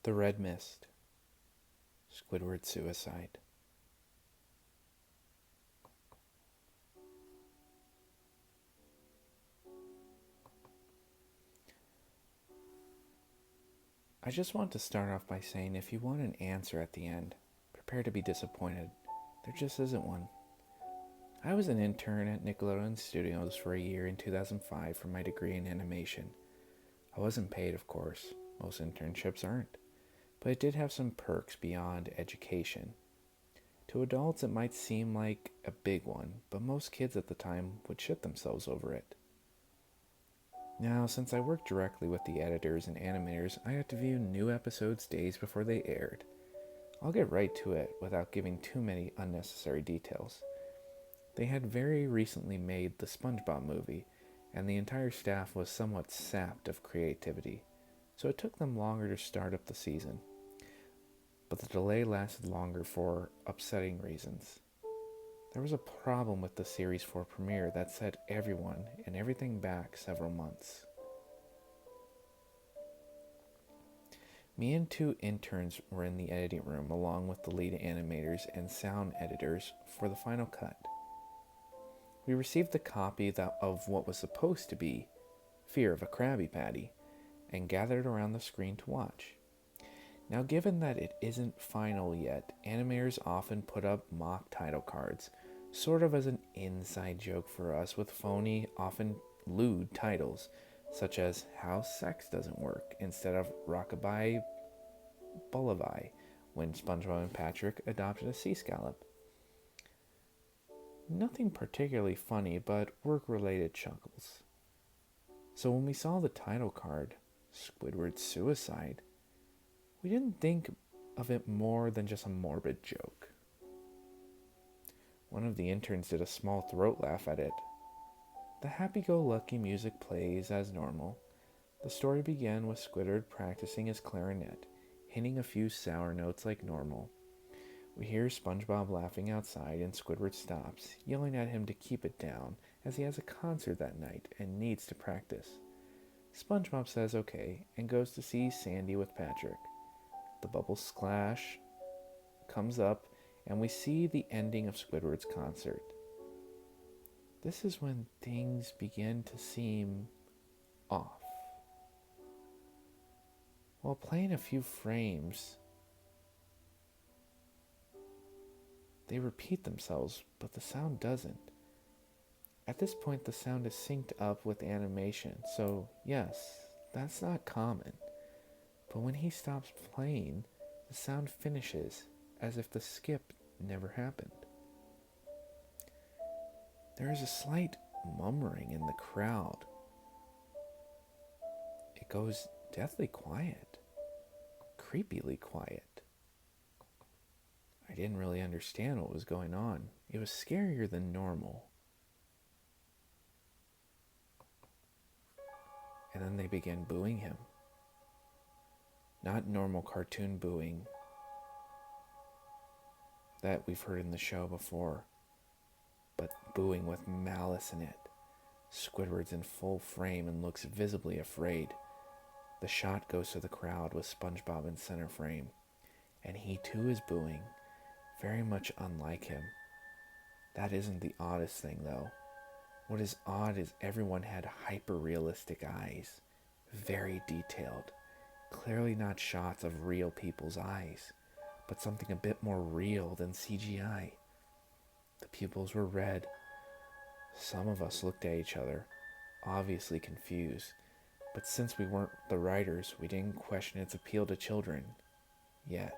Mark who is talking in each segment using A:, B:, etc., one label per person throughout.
A: The Red Mist, Squidward Suicide. I just want to start off by saying if you want an answer at the end, prepare to be disappointed. There just isn't one. I was an intern at Nickelodeon Studios for a year in 2005 for my degree in animation. I wasn't paid, of course. Most internships aren't. But it did have some perks beyond education. To adults, it might seem like a big one, but most kids at the time would shit themselves over it. Now, since I worked directly with the editors and animators, I got to view new episodes days before they aired. I'll get right to it without giving too many unnecessary details. They had very recently made the SpongeBob movie, and the entire staff was somewhat sapped of creativity, so it took them longer to start up the season. But the delay lasted longer for upsetting reasons. There was a problem with the Series 4 premiere that set everyone and everything back several months. Me and two interns were in the editing room along with the lead animators and sound editors for the final cut. We received the copy of what was supposed to be Fear of a Krabby Patty and gathered around the screen to watch. Now, given that it isn't final yet, animators often put up mock title cards, sort of as an inside joke for us with phony, often lewd titles, such as How Sex Doesn't Work instead of Rockabye Bullivie, when SpongeBob and Patrick adopted a sea scallop. Nothing particularly funny, but work-related chuckles. So when we saw the title card, Squidward's Suicide, we didn't think of it more than just a morbid joke. One of the interns did a small throat laugh at it. The happy-go-lucky music plays as normal. The story began with Squidward practicing his clarinet, hitting a few sour notes like normal. We hear SpongeBob laughing outside and Squidward stops, yelling at him to keep it down as he has a concert that night and needs to practice. SpongeBob says okay and goes to see Sandy with Patrick. The bubble splash comes up and we see the ending of Squidward's concert. This is when things begin to seem off. While playing a few frames, they repeat themselves, but the sound doesn't. At this point, the sound is synced up with animation, so yes, that's not common. But when he stops playing, the sound finishes as if the skip never happened. There is a slight murmuring in the crowd. It goes deathly quiet, creepily quiet. I didn't really understand what was going on. It was scarier than normal. And then they began booing him. Not normal cartoon booing that we've heard in the show before, but booing with malice in it. Squidward's in full frame and looks visibly afraid. The shot goes to the crowd with SpongeBob in center frame, and he too is booing, very much unlike him. That isn't the oddest thing, though. What is odd is everyone had hyper-realistic eyes, very detailed. Clearly not shots of real people's eyes, but something a bit more real than CGI. The pupils were red. Some of us looked at each other, obviously confused, but since we weren't the writers, we didn't question its appeal to children. Yet.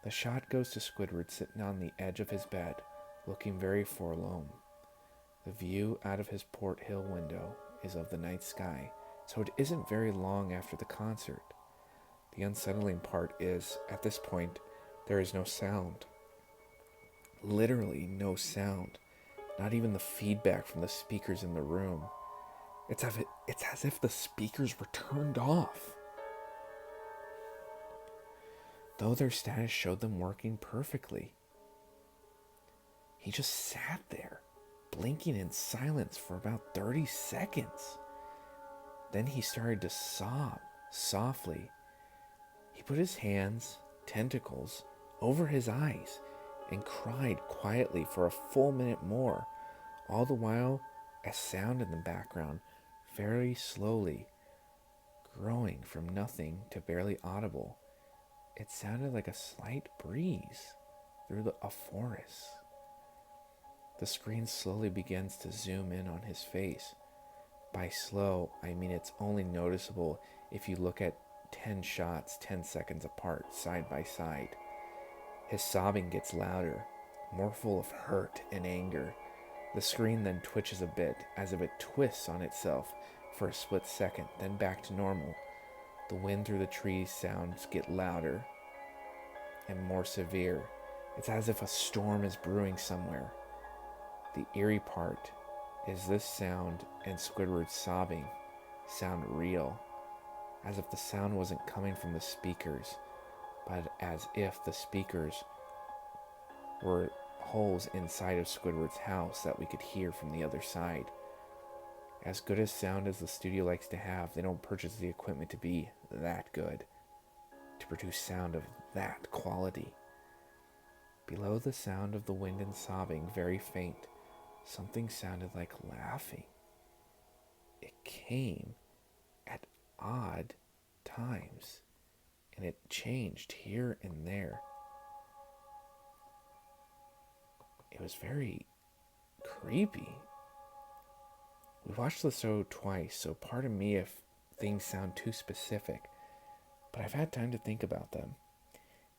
A: The shot goes to Squidward sitting on the edge of his bed, looking very forlorn. The view out of his Port Hill window is of the night sky, so it isn't very long after the concert. The unsettling part is, at this point, there is no sound. Literally no sound. Not even the feedback from the speakers in the room. It's as if the speakers were turned off. Though their status showed them working perfectly. He just sat there, blinking in silence for about 30 seconds. Then he started to sob, softly, He put his hands, tentacles, over his eyes and cried quietly for a full minute more, all the while a sound in the background, very slowly, growing from nothing to barely audible. It sounded like a slight breeze through a forest. The screen slowly begins to zoom in on his face. By slow, I mean it's only noticeable if you look at 10 shots 10 seconds apart, side by side. His sobbing gets louder, more full of hurt and anger. The screen then twitches a bit, as if it twists on itself for a split second, then back to normal. The wind through the trees sounds get louder and more severe. It's as if a storm is brewing somewhere. The eerie part is this sound and Squidward's sobbing sound real, as if the sound wasn't coming from the speakers, but as if the speakers were holes inside of Squidward's house that we could hear from the other side. As good as sound as the studio likes to have, they don't purchase the equipment to be that good, to produce sound of that quality. Below the sound of the wind and sobbing, very faint, something sounded like laughing. It came at odd times, and it changed here and there. It was very creepy. We watched the show twice, so pardon me if things sound too specific, but I've had time to think about them.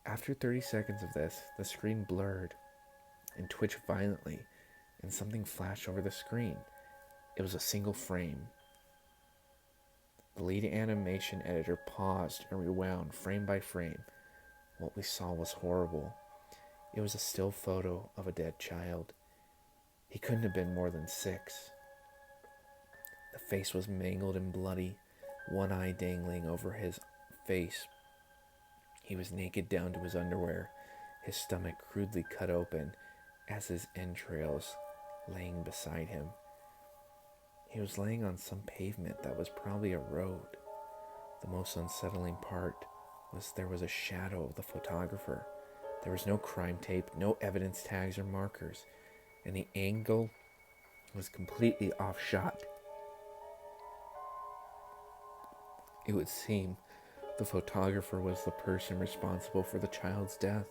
A: After 30 seconds of this, the screen blurred and twitched violently, and something flashed over the screen. It was a single frame. The lead animation editor paused and rewound frame by frame. What we saw was horrible. It was a still photo of a dead child. He couldn't have been more than 6. The face was mangled and bloody, one eye dangling over his face. He was naked down to his underwear, his stomach crudely cut open as his entrails laying beside him. He was laying on some pavement that was probably a road. The most unsettling part was there was a shadow of the photographer. There was no crime tape, no evidence tags or markers, and the angle was completely off shot. It would seem the photographer was the person responsible for the child's death.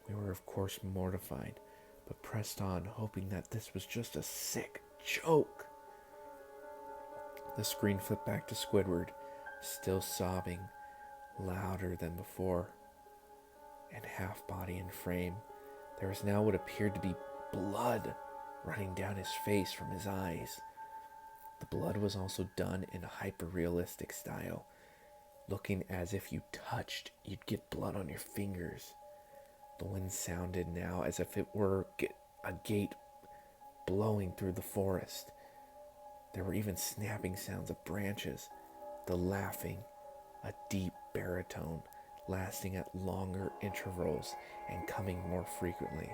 A: We were, of course, mortified, but pressed on, hoping that this was just a sick joke. The screen flipped back to Squidward, still sobbing, louder than before, and half body and frame. There was now what appeared to be blood running down his face from his eyes. The blood was also done in a hyper-realistic style, looking as if you touched, you'd get blood on your fingers. The wind sounded now as if it were a gate blowing through the forest. There were even snapping sounds of branches, the laughing, a deep baritone, lasting at longer intervals and coming more frequently.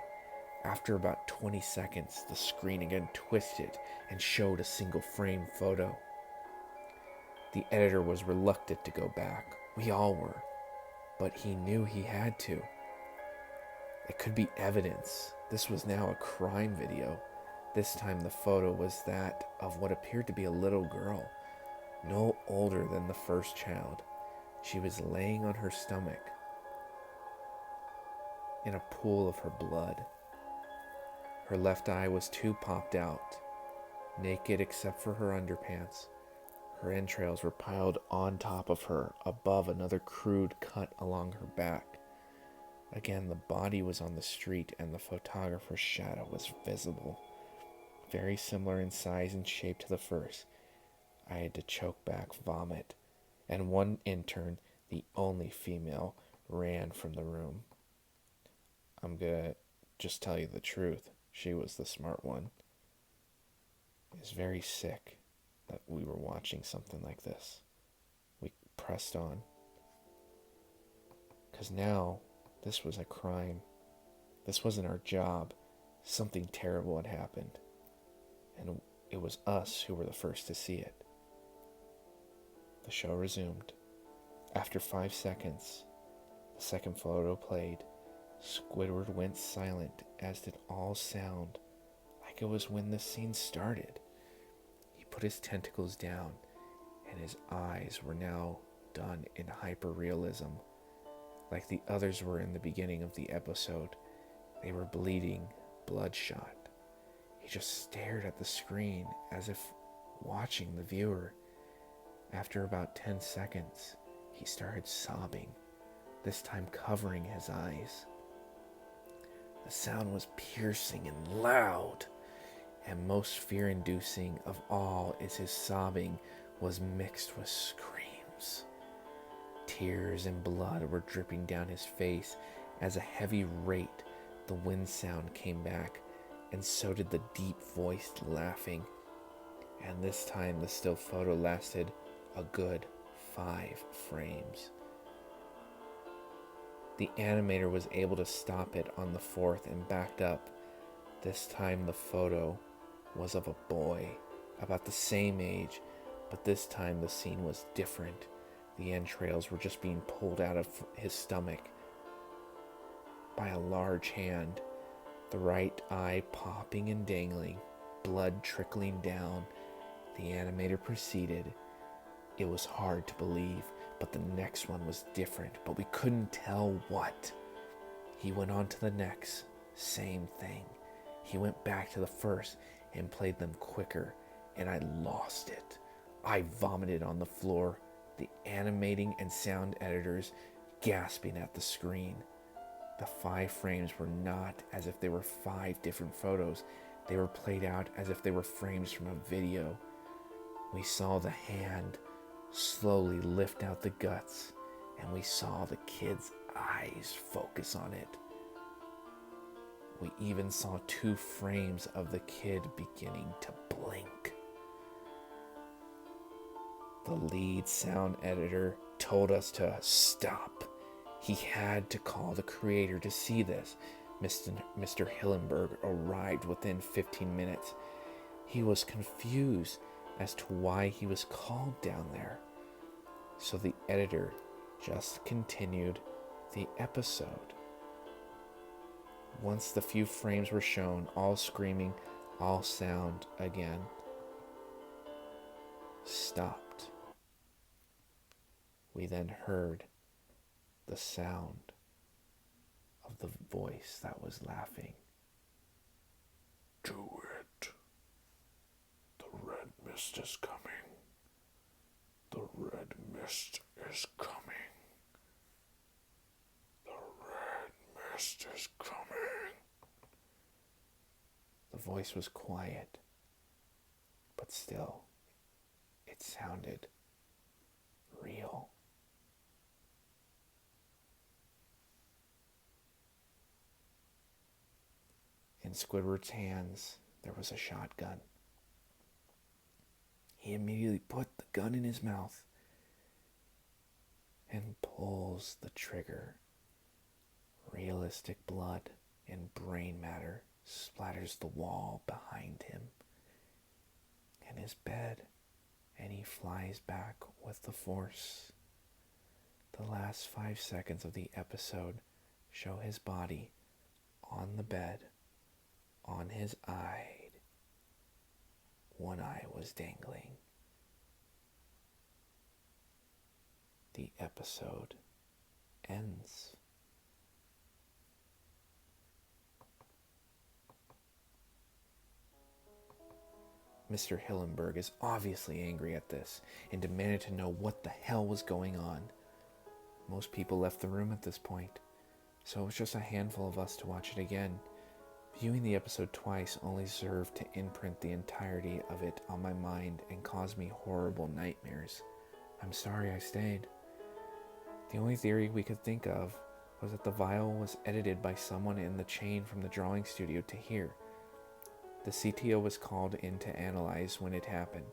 A: After about 20 seconds, the screen again twisted and showed a single frame photo. The editor was reluctant to go back. We all were. But he knew he had to. It could be evidence. This was now a crime video. This time the photo was that of what appeared to be a little girl, no older than the first child. She was laying on her stomach in a pool of her blood. Her left eye was too popped out, naked except for her underpants. Her entrails were piled on top of her, above another crude cut along her back. Again, the body was on the street and the photographer's shadow was visible. Very similar in size and shape to the first. I had to choke back vomit, and one intern, the only female, ran from the room. I'm gonna just tell you the truth. She was the smart one. It was very sick that we were watching something like this. We pressed on. Because now, this was a crime. This wasn't our job. Something terrible had happened. And it was us who were the first to see it. The show resumed. After 5 seconds, the second photo played. Squidward went silent, as did all sound, like it was when the scene started. He put his tentacles down, and his eyes were now done in hyperrealism, like the others were in the beginning of the episode. They were bleeding, bloodshot. He just stared at the screen as if watching the viewer. After about 10 seconds, he started sobbing, this time covering his eyes. The sound was piercing and loud, and most fear-inducing of all is his sobbing was mixed with screams. Tears and blood were dripping down his face as a heavy rate, the wind sound came back, and so did the deep-voiced laughing. And this time the still photo lasted a good 5 frames. The animator was able to stop it on the 4th and backed up. This time the photo was of a boy, about the same age, but this time the scene was different. The entrails were just being pulled out of his stomach by a large hand, the right eye popping and dangling, blood trickling down. The animator proceeded. It was hard to believe, but the next one was different, but we couldn't tell what. He went on to the next, same thing. He went back to the first and played them quicker, and I lost it. I vomited on the floor, the animating and sound editors gasping at the screen. The 5 frames were not as if they were 5 different photos. They were played out as if they were frames from a video. We saw the hand slowly lift out the guts, and we saw the kid's eyes focus on it. We even saw 2 frames of the kid beginning to blink. The lead sound editor told us to stop. He had to call the creator to see this. Mr. Hillenberg arrived within 15 minutes. He was confused as to why he was called down there. So the editor just continued the episode. Once the few frames were shown, all screaming, all sound again stopped. We then heard the sound of the voice that was laughing. Do it. The red mist is coming. The red mist is coming. The red mist is coming. The voice was quiet, but still, it sounded real. In Squidward's hands, there was a shotgun. He immediately put the gun in his mouth and pulls the trigger. Realistic blood and brain matter splatters the wall behind him and his bed, and he flies back with the force. The last 5 seconds of the episode show his body on the bed, on his eye. One eye was dangling. The episode ends. Mr. Hillenberg is obviously angry at this and demanded to know what the hell was going on. Most people left the room at this point, so it was just a handful of us to watch it again. Viewing the episode twice only served to imprint the entirety of it on my mind and cause me horrible nightmares. I'm sorry I stayed. The only theory we could think of was that the vial was edited by someone in the chain from the drawing studio to here. The CTO was called in to analyze when it happened.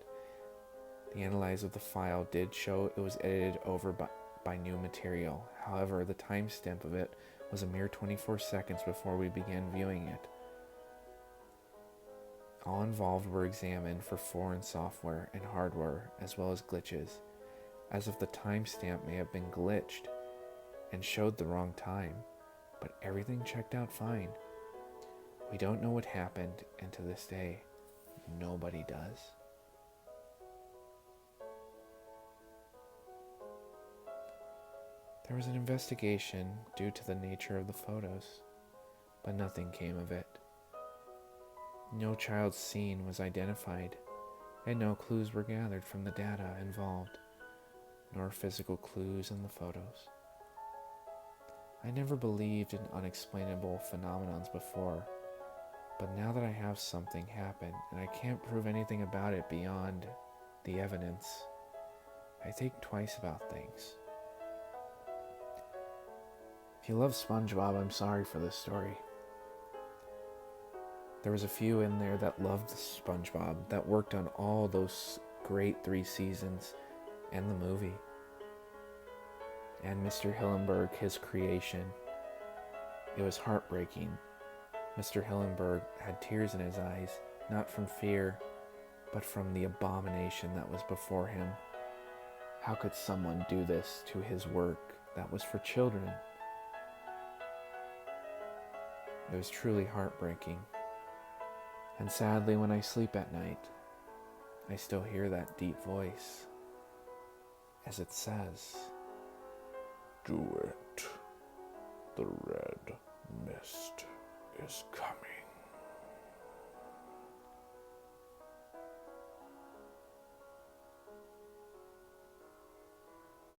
A: The analyze of the file did show it was edited over by new material. However, the timestamp of it was a mere 24 seconds before we began viewing it. All involved were examined for foreign software and hardware, as well as glitches. as if the timestamp may have been glitched and showed the wrong time, but everything checked out fine. We don't know what happened, and to this day, nobody does. There was an investigation due to the nature of the photos, but nothing came of it. No child seen was identified, and no clues were gathered from the data involved, nor physical clues in the photos. I never believed in unexplainable phenomenons before, but now that I have something happen and I can't prove anything about it beyond the evidence, I think twice about things. If you love SpongeBob, I'm sorry for this story. There was a few in there that loved SpongeBob, that worked on all those great 3 seasons and the movie. And Mr. Hillenburg, his creation. It was heartbreaking. Mr. Hillenburg had tears in his eyes, not from fear, but from the abomination that was before him. How could someone do this to his work that was for children? It was truly heartbreaking. And sadly, when I sleep at night, I still hear that deep voice as it says, "Do it. The red mist is coming."